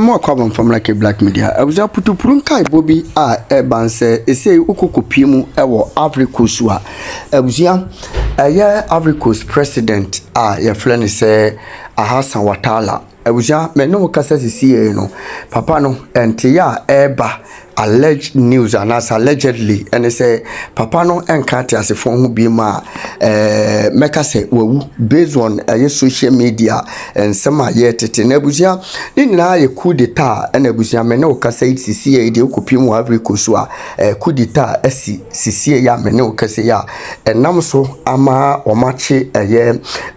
more carbon from like a black media. I was up to Prunkai Bobby Banse, say Ukukupimu, Ewo Ivory Coast. I was young, a year Ivory Coast president, your friend say, Ouattara. I was young, men no cases see, you know, Papa no, and Tia Eba. Alleged news and as allegedly and they say Papa no encounter as a phone who be ma make us say based on social media and some yet it in Abuja in na ye coup d'etat and Abuja me no ka say CCA de okupi mu Ivory Coast coup d'etat CCA ya me no ka say ya enam so ama omache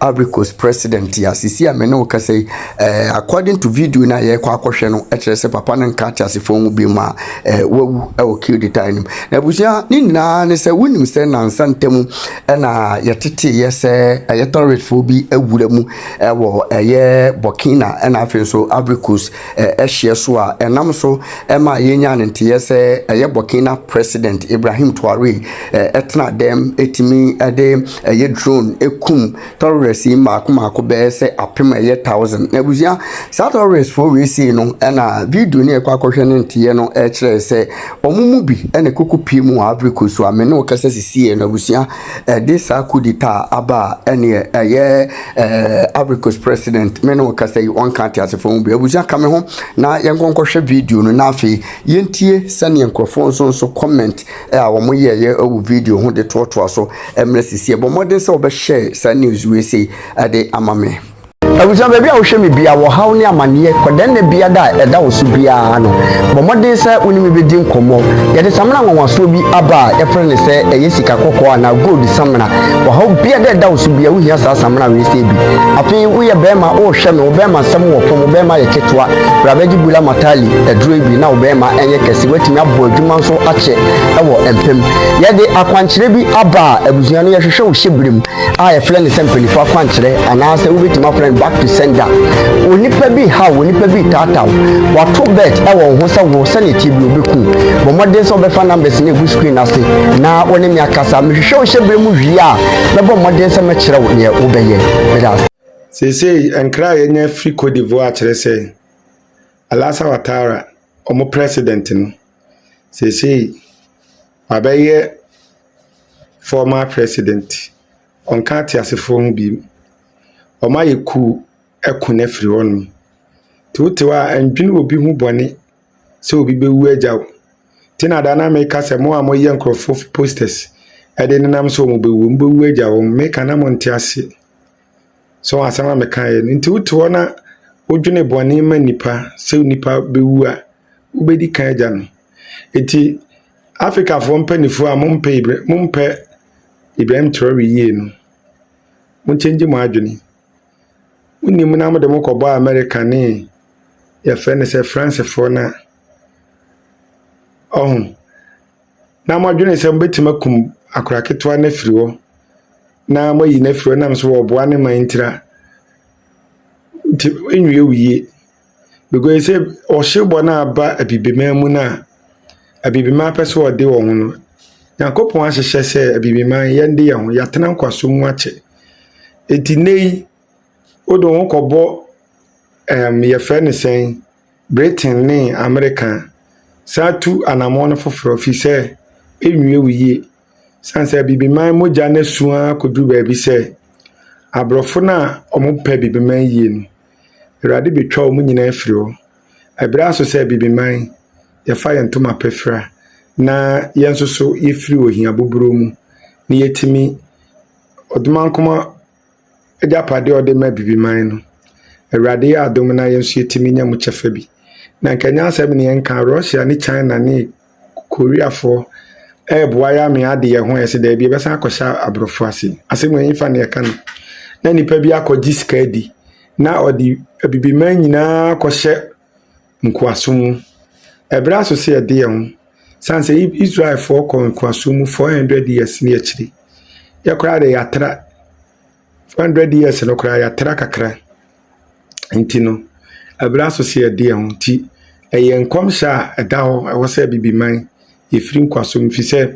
Ivory Coast president ya CCA me no ka say according to video na ye kwa akohwe no e kire say Papa no encounter as a phone who be ma wo kill the time na busia ni na ne se wonim se na nsantemu na yetete yese ayetorit fo bi awura mu wo Burkina na afi so Ivory Coast ehye so a enam so ma yenya ne nte yese Burkina president Ibrahim Traoré etna dem etimi ade drone ekum terrorists maako be se apem 1000 na busia South terrorists fo we see no na video ne kwakohwe ne nte no say omumu bi ene kukupi mu Ivory Coast so amene o kasa sisi na busia this coup d'etat aba ene Ivory Coast president mene o kasa on country as for bi abusia kame ho na yenkonkohwe video no na afi yentie sane enkrofo so comment a wo mo ye video ho de toto so emre sisi bo modern say obe share sa news we say ade amame Abuja baby a wo hwe me bia wo haw ne amane kodan na bia da eda wo so bia no bo modern say woni me bedi nkomo ye de samna nwanwaso bi aba e frɛ ne sɛ sika kokɔ na gold samna wo haw bia da eda wo so bia wo hia sa samna we say bi afi wo ye bema wo hwe me wo bema sam wo pom wo bema ye ketwa brabaji bula matali edro bi na wo bema enye kese watimi abo adwuma so ache ewo empem ye de akwankyere bi aba abuzuan no ye hwehwe wo hyebrim a ye frɛ ne sɛ mpelifo akwankyere ana sɛ wo betima friend back to sender onipa bi ha onipa bi tata wato bet ewo ho se wo se ne tiblu beku bo modern so be fa numbers na egu screen ase na woni mi akasa me hwehwe wo hyebere mu hwi a na bo modern se me kire wo ne wo beye say enkra ye nya free Cote d'Ivoire kire say Ouattara omo president no say abeye former president on kati asefo hu bi Oma ye coup ekune firi wonu tutewa andwene obi hu bone se obi bewu agyaw tina da na make se mo amoye nkrofo posters ede nenam so mo bewu agyaw make na mo ntiase so asama me kan ye nti tutewa na odwene bone ma nipa se nipa bewu a ubedi kan agya no eti Africa fo mpanifo a mompe Ibrahim Traoré ye no mo change mo adwene Uni muna de mo kobo America ni ya fene se France fo na na mo dwene se mbetima kum akora ketwa na firi wo na mo yi na firi na mso wo boa ne mantira enwie wiye because say o shebo na aba abibema mu na abibema pese wo de wo ho no yakopon ahyehye se abibema yende ye ho yatena nkwaso mu ache etinei Odo won kobo ye friend say Britain ni America sa tu anamon foforo fi say enwie wiye sanse bibiman moja na suan kodu ba bi say abrofo na omopa bibiman yie no erade betwa o munyina afiri o abira so say bibiman ye fa ye ntoma pefra na yenso so ye firi ohia boburo mu ni yetimi oduman kuma Eja pade ode ma bibiman no Erade ya adom na yenso yetimi nya mu chefa bi na nkanya asem ne yenka Russia ni China ni Korea fo boa ya me ade ye ho ese da bi besa akosha abrofo ase asem yen fa ne yeka no na nipa bi akogi sika di na odi bibiman nyina akoshe nkoasom ebra so se ade ye ho sanse Israel fo ko nkoasom 400 years ni akiri yakora de yatra 100 years no kra ya tra kakra ntino abraso se ade ho ti enkomsha edaho e wo se bibiman efiri nkwaso mfi se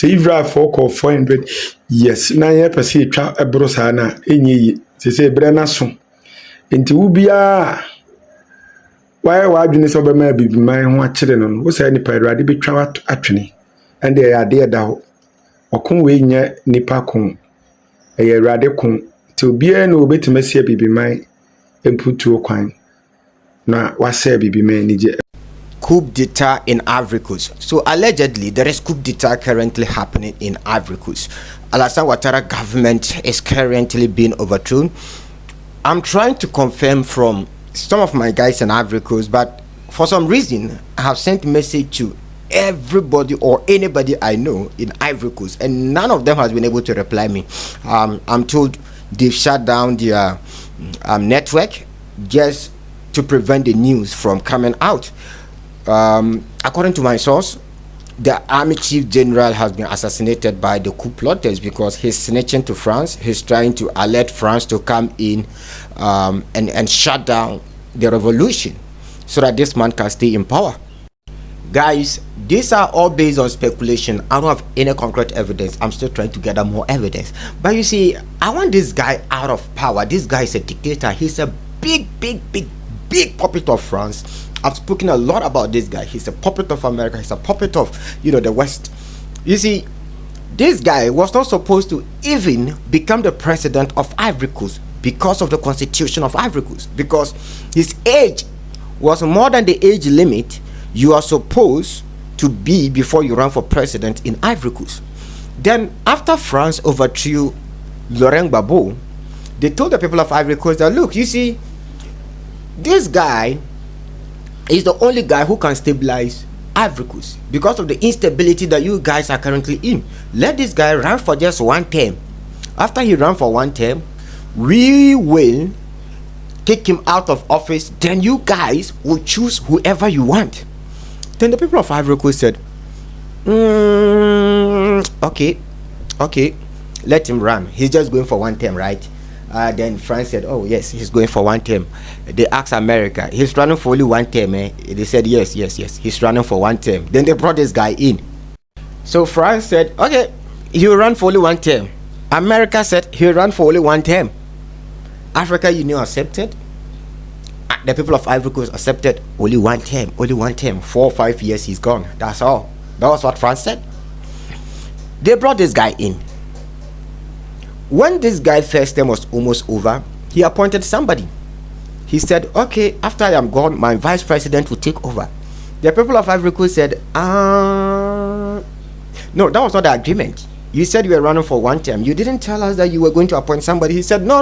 Israel for 400 years na ye pese etwa ebro sa na enyi se ebre na so enti wo bia why adwene so be ma bibi man ho akire no wo say nipa Awurade betwa atwene and dey ade da ho okon we nya nipa kon Awurade kon ti obi e na obetima sia bibi man emputuo kwan na wase bibi man ni je coup d'etat in Ivory Coast. So allegedly there is coup d'etat currently happening in Ivory Coast. Ouattara government is currently being overthrown. I'm trying to confirm from some of my guys in Ivory Coast, but for some reason I have sent message to everybody or anybody I know in Ivory Coast, and none of them has been able to reply me. I'm told they've shut down their network just to prevent the news from coming out. According to my source, the army chief general has been assassinated by the coup plotters because he's snitching to France. He's trying to alert France to come in and shut down the revolution so that this man can stay in power. Guys, these are all based on speculation. I don't have any concrete evidence. I'm still trying to gather more evidence. But you see, I want this guy out of power. This guy is a dictator. He's a big puppet of France. I've spoken a lot about this guy. He's a puppet of America. He's a puppet of, the West. You see, this guy was not supposed to even become the president of Ivory Coast because of the constitution of Ivory Coast, because his age was more than the age limit you are supposed to be before you run for president in Ivory Coast. Then after France overthrew Laurent Gbagbo, they told the people of Ivory Coast that, look, you see, this guy is the only guy who can stabilize Ivory Coast because of the instability that you guys are currently in. Let this guy run for just one term. After he ran for one term, we will take him out of office. Then you guys will choose whoever you want. Then the people of Ivory Coast said, okay, let him run. He's just going for one term, right? Then France said, oh yes, he's going for one term. They asked America, he's running for only one term, eh? They said yes, he's running for one term. Then they brought this guy in. So France said, okay, he'll run for only one term. America said he'll run for only one term. African Union accepted. The people of Ivory Coast accepted only one term. 4 or 5 years he's gone. That's all. That was what France said. They brought this guy in. When this guy's first term was almost over, he appointed somebody. He said, okay, after I am gone, my vice president will take over. The people of Ivory Coast said, no, that was not the agreement. You said you were running for one term. You didn't tell us that you were going to appoint somebody. He said, no.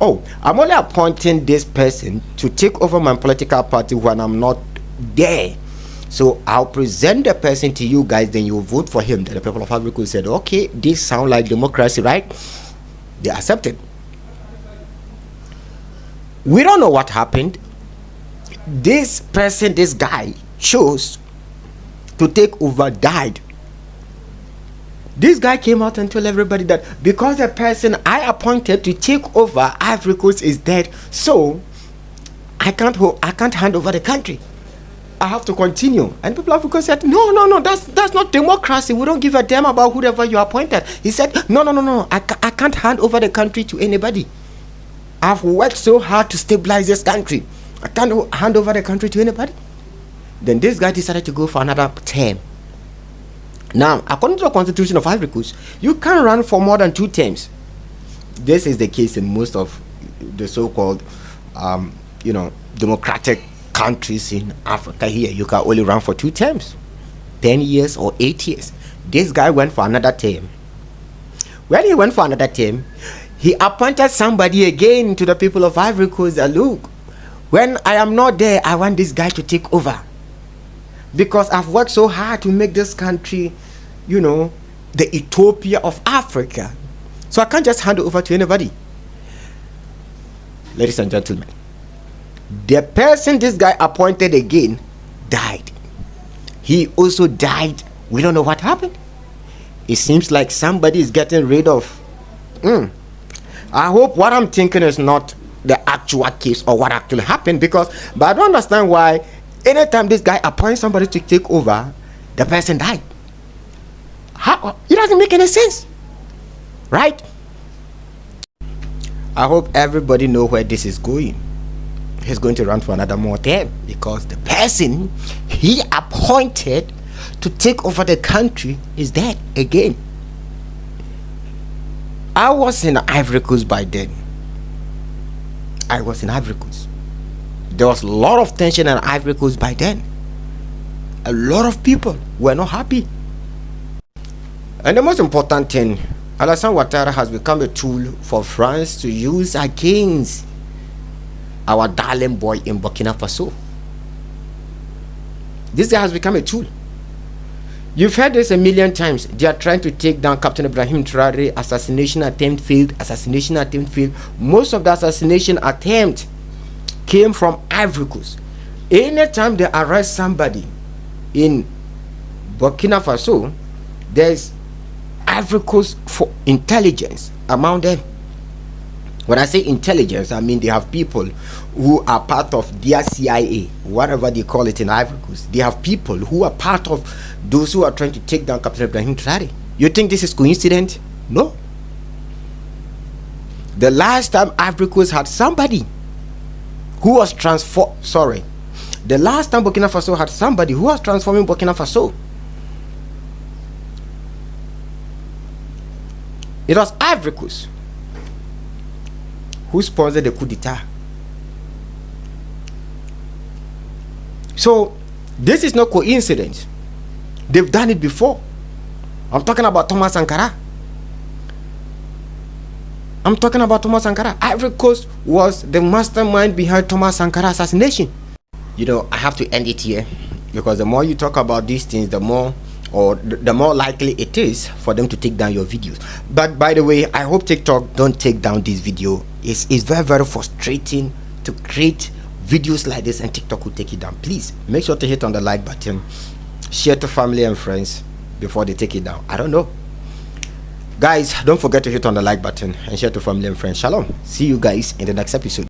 Oh, I'm only appointing this person to take over my political party when I'm not there. So I'll present the person to you guys, then you vote for him. Then the people of Ivory Coast said, okay, this sounds like democracy, right? They accepted. We don't know what happened. This person, this guy, chose to take over, died. This guy came out and told everybody that because the person I appointed to take over Ivory Coast is dead, so I can't hand over the country. I have to continue. And people of Africa said, no, that's not democracy. We don't give a damn about whoever you appointed. He said, no, I can't hand over the country to anybody. I've worked so hard to stabilize this country. I can't hand over the country to anybody. Then this guy decided to go for another term. Now, according to the constitution of Ivory Coast, you can't run for more than 2 terms. This is the case in most of the so-called, democratic countries in Africa. Here, you can only run for 2 terms, 10 years or 8 years. This guy went for another term. When he went for another term, he appointed somebody again to the people of Ivory Coast that, look, when I am not there, I want this guy to take over. Because I've worked so hard to make this country, the utopia of Africa. So I can't just hand it over to anybody. Ladies and gentlemen, the person this guy appointed again died. He also died. We don't know what happened. It seems like somebody is getting rid of. I hope what I'm thinking is not the actual case or what actually happened, but I don't understand why anytime this guy appoints somebody to take over, the person died. How? It doesn't make any sense, right? I hope everybody know where this is going. he's going to run for another more term, because the person he appointed to take over the country is dead again. I was in Ivory Coast by then. I was in Ivory Coast. There was a lot of tension in Ivory Coast by then. A lot of people were not happy. And the most important thing, Alassane Ouattara has become a tool for France to use against our darling boy in Burkina Faso. This guy has become a tool. You've heard this a million times. They are trying to take down Captain Ibrahim Traore. Assassination attempt failed. Assassination attempt failed. Most of the assassination attempt came from Ivory Coast. Anytime they arrest somebody in Burkina Faso, there's Ivory Coast for intelligence among them. When I say intelligence, I mean they have people who are part of their CIA, whatever they call it in Ivory Coast. They have people who are part of those who are trying to take down Captain Ibrahim Traore. You think this is coincidence? No. The last time Ivory Coast had somebody who was the last time Burkina Faso had somebody who was transforming Burkina Faso, it was Ivory Coast who sponsored the coup d'etat. So this is no coincidence. They've done it before. I'm talking about Thomas Sankara. Ivory Coast was the mastermind behind Thomas Sankara assassination. You know, I have to end it here, because the more you talk about these things, the more likely it is for them to take down your videos. But by the way, I hope TikTok don't take down this video. It's very, very frustrating to create videos like this and TikTok will take it down. Please make sure to hit on the like button, share to family and friends before they take it down. I don't know, guys. Don't forget to hit on the like button and share to family and friends. Shalom. See you guys in the next episode.